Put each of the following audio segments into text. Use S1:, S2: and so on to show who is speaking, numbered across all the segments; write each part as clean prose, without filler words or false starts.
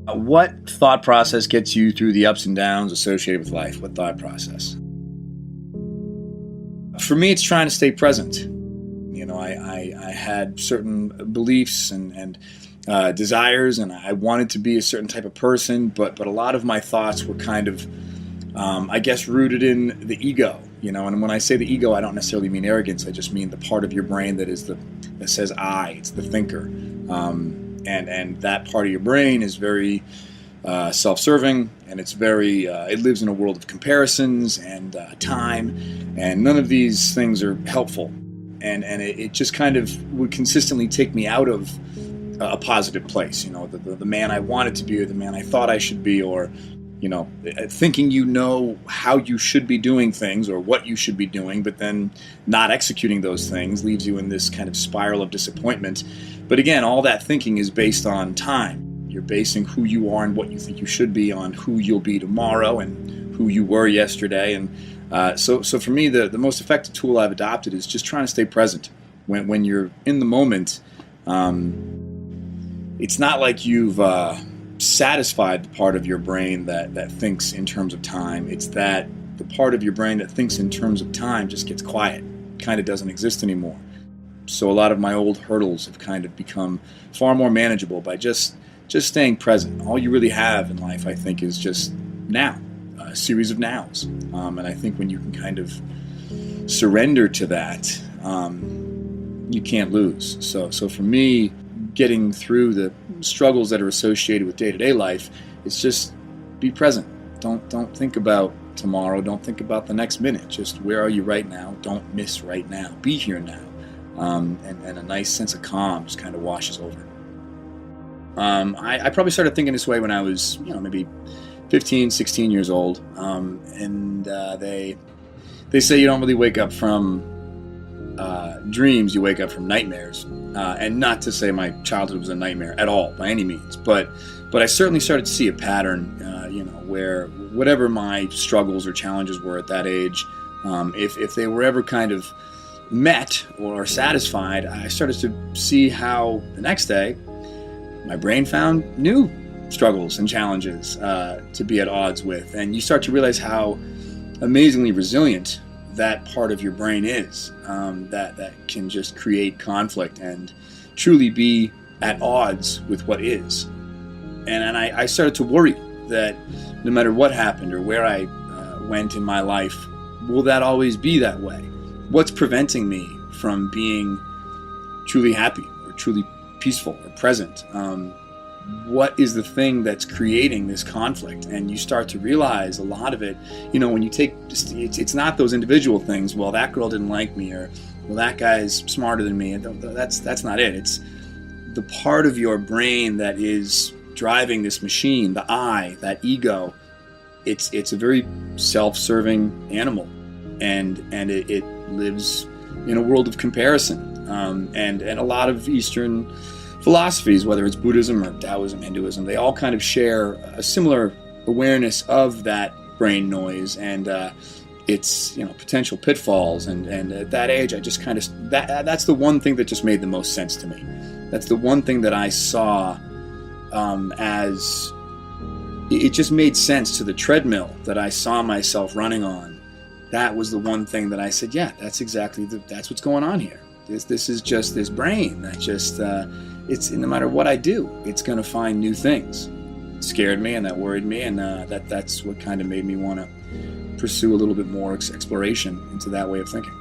S1: What thought process gets you through the ups and downs associated with life? What thought process? For me, it's trying to stay present. I had certain beliefs and desires, and I wanted to be a certain type of person, but a lot of my thoughts were kind of, I guess, rooted in the ego. And when I say the ego, I don't necessarily mean arrogance. I just mean the part of your brain that says I. It's the thinker. And that part of your brain is very self-serving, and it lives in a world of comparisons and time, and none of these things are helpful. And it just kind of would consistently take me out of a positive place. The man I wanted to be, or the man I thought I should be, or thinking how you should be doing things or what you should be doing, but then not executing those things leaves you in this kind of spiral of disappointment. But again, all that thinking is based on time. You're basing who you are and what you think you should be on who you'll be tomorrow and who you were yesterday. And so for me, the most effective tool I've adopted is just trying to stay present. When you're in the moment, it's not like you've satisfied the part of your brain that thinks in terms of time. It's that the part of your brain that thinks in terms of time just gets quiet, kind of doesn't exist anymore. So a lot of my old hurdles have kind of become far more manageable by just staying present. All you really have in life, I think, is just now, a series of nows. And I think when you can kind of surrender to that, you can't lose. So for me, getting through the struggles that are associated with day-to-day life, it's just be present. Don't think about tomorrow. Don't think about the next minute. Just where are you right now? Don't miss right now. Be here now. And a nice sense of calm just kind of washes over. I probably started thinking this way when I was, maybe 15, 16 years old. And they say you don't really wake up from dreams, you wake up from nightmares. And not to say my childhood was a nightmare at all, by any means. But I certainly started to see a pattern, where whatever my struggles or challenges were at that age, if they were ever kind of met or satisfied, I started to see how the next day my brain found new struggles and challenges to be at odds with. And you start to realize how amazingly resilient that part of your brain is, that can just create conflict and truly be at odds with what is. And I started to worry that no matter what happened or where I went in my life, will that always be that way? What's preventing me from being truly happy or truly peaceful or present? What is the thing that's creating this conflict? And you start to realize a lot of it, when you take, it's not those individual things, well, that girl didn't like me, or, well, that guy's smarter than me. That's not it. It's the part of your brain that is driving this machine, the I, that ego. It's a very self-serving animal, and it lives in a world of comparison. And a lot of Eastern philosophies, whether it's Buddhism or Taoism, Hinduism, they all kind of share a similar awareness of that brain noise and its potential pitfalls. And at that age, I just kind of that's the one thing that just made the most sense to me. That's the one thing that I saw as it just made sense to the treadmill that I saw myself running on. That was the one thing that I said, yeah, that's exactly that's what's going on here. This is just this brain that just it's no matter what I do, it's going to find new things. It scared me, and that worried me, and that's what kind of made me want to pursue a little bit more exploration into that way of thinking.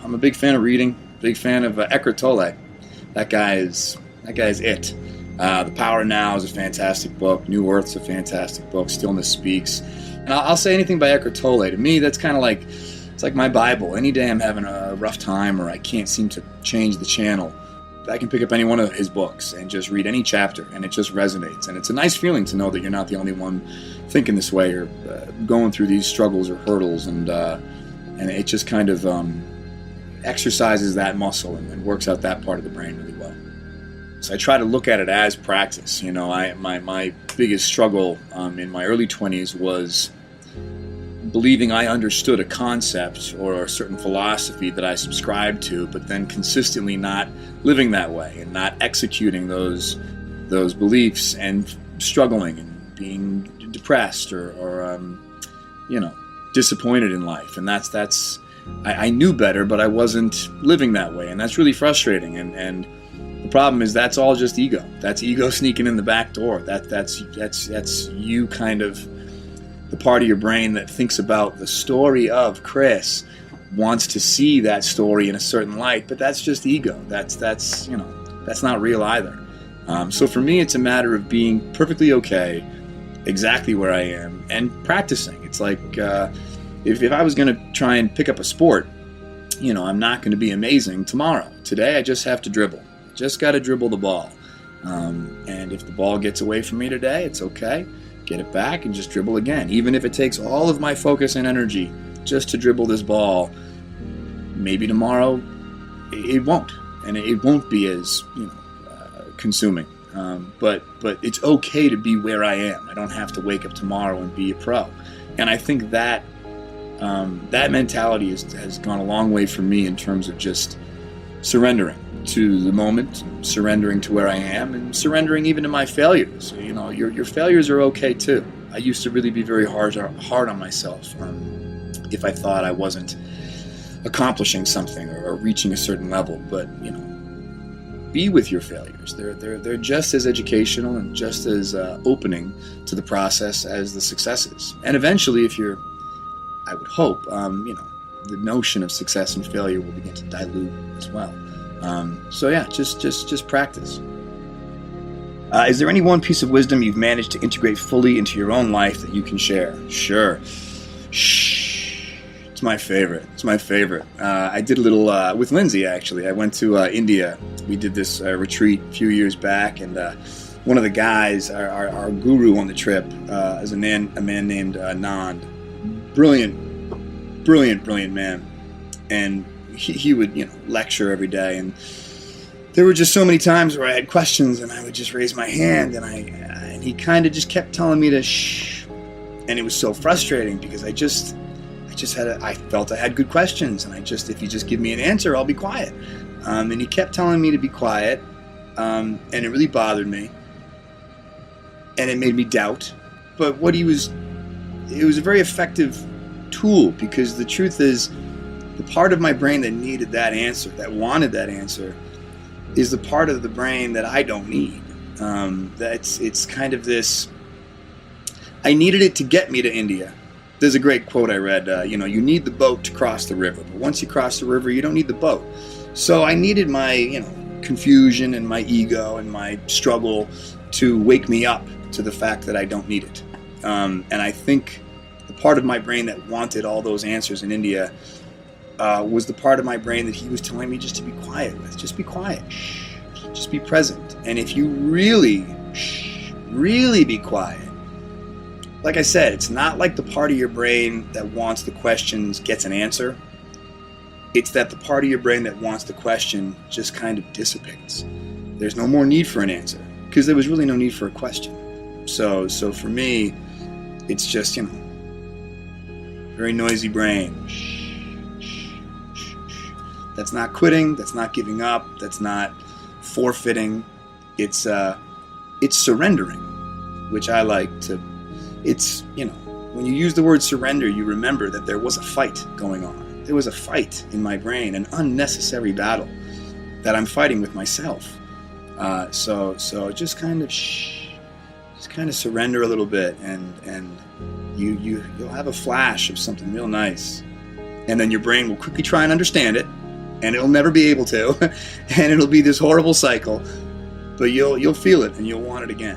S1: I'm a big fan of reading, big fan of Eckhart Tolle. That guy is it. The Power of Now is a fantastic book. New Earth's a fantastic book. Stillness Speaks. And I'll say anything by Eckhart Tolle. To me, that's kind of like, it's like my Bible. Any day I'm having a rough time or I can't seem to change the channel, I can pick up any one of his books and just read any chapter, and it just resonates. And it's a nice feeling to know that you're not the only one thinking this way or going through these struggles or hurdles. And it just kind of exercises that muscle and works out that part of the brain really well. So I try to look at it as practice. My biggest struggle in my early 20s was believing I understood a concept or a certain philosophy that I subscribed to, but then consistently not living that way and not executing those those beliefs and struggling and being depressed or disappointed in life. And I knew better, but I wasn't living that way, and that's really frustrating. And the problem is that's all just ego. That's ego sneaking in the back door. That's you, kind of the part of your brain that thinks about the story of Chris, wants to see that story in a certain light, but that's just ego. That's not real either. So for me, it's a matter of being perfectly okay, exactly where I am, and practicing. It's like if I was going to try and pick up a sport, I'm not going to be amazing tomorrow. Today, I just have to dribble. Just got to dribble the ball. And if the ball gets away from me today, it's okay. Get it back and just dribble again. Even if it takes all of my focus and energy just to dribble this ball, maybe tomorrow it won't. And it won't be as consuming. But it's okay to be where I am. I don't have to wake up tomorrow and be a pro. And I think that mentality has gone a long way for me in terms of just surrendering to the moment, surrendering to where I am, and surrendering even to my failures. Your failures are okay too. I used to really be very hard on myself if I thought I wasn't accomplishing something or reaching a certain level. But be with your failures. They're just as educational and just as opening to the process as the successes. And eventually, I would hope, the notion of success and failure will begin to dilute as well. Just practice. Is there any one piece of wisdom you've managed to integrate fully into your own life that you can share? Sure. Shh. It's my favorite. I did a little with Lindsay, actually. I went to India. We did this retreat a few years back, and one of the guys, our guru on the trip, is a man named Nand. Brilliant man. And he would, lecture every day, and there were just so many times where I had questions, and I would just raise my hand, and he kind of just kept telling me to shh, and it was so frustrating because I felt I had good questions, and if you just give me an answer, I'll be quiet, and he kept telling me to be quiet, and it really bothered me, and it made me doubt. But it was a very effective tool, because the truth is, the part of my brain that needed that answer, that wanted that answer, is the part of the brain that I don't need. It's kind of this, I needed it to get me to India. There's a great quote I read, you need the boat to cross the river, but once you cross the river, you don't need the boat. So I needed my, confusion and my ego and my struggle to wake me up to the fact that I don't need it. And I think the part of my brain that wanted all those answers in India was the part of my brain that he was telling me just to be quiet with. Just be quiet. Shh. Just be present. And if you really be quiet, like I said, it's not like the part of your brain that wants the questions gets an answer. It's that the part of your brain that wants the question just kind of dissipates. There's no more need for an answer, because there was really no need for a question. So for me, it's just, very noisy brain. That's not quitting. That's not giving up. That's not forfeiting. It's surrendering, which I like to. It's, when you use the word surrender, you remember that there was a fight going on. There was a fight in my brain, an unnecessary battle that I'm fighting with myself. So just kind of surrender a little bit, and you'll have a flash of something real nice, and then your brain will quickly try and understand it. And it'll never be able to, and it'll be this horrible cycle, but you'll feel it, and you'll want it again.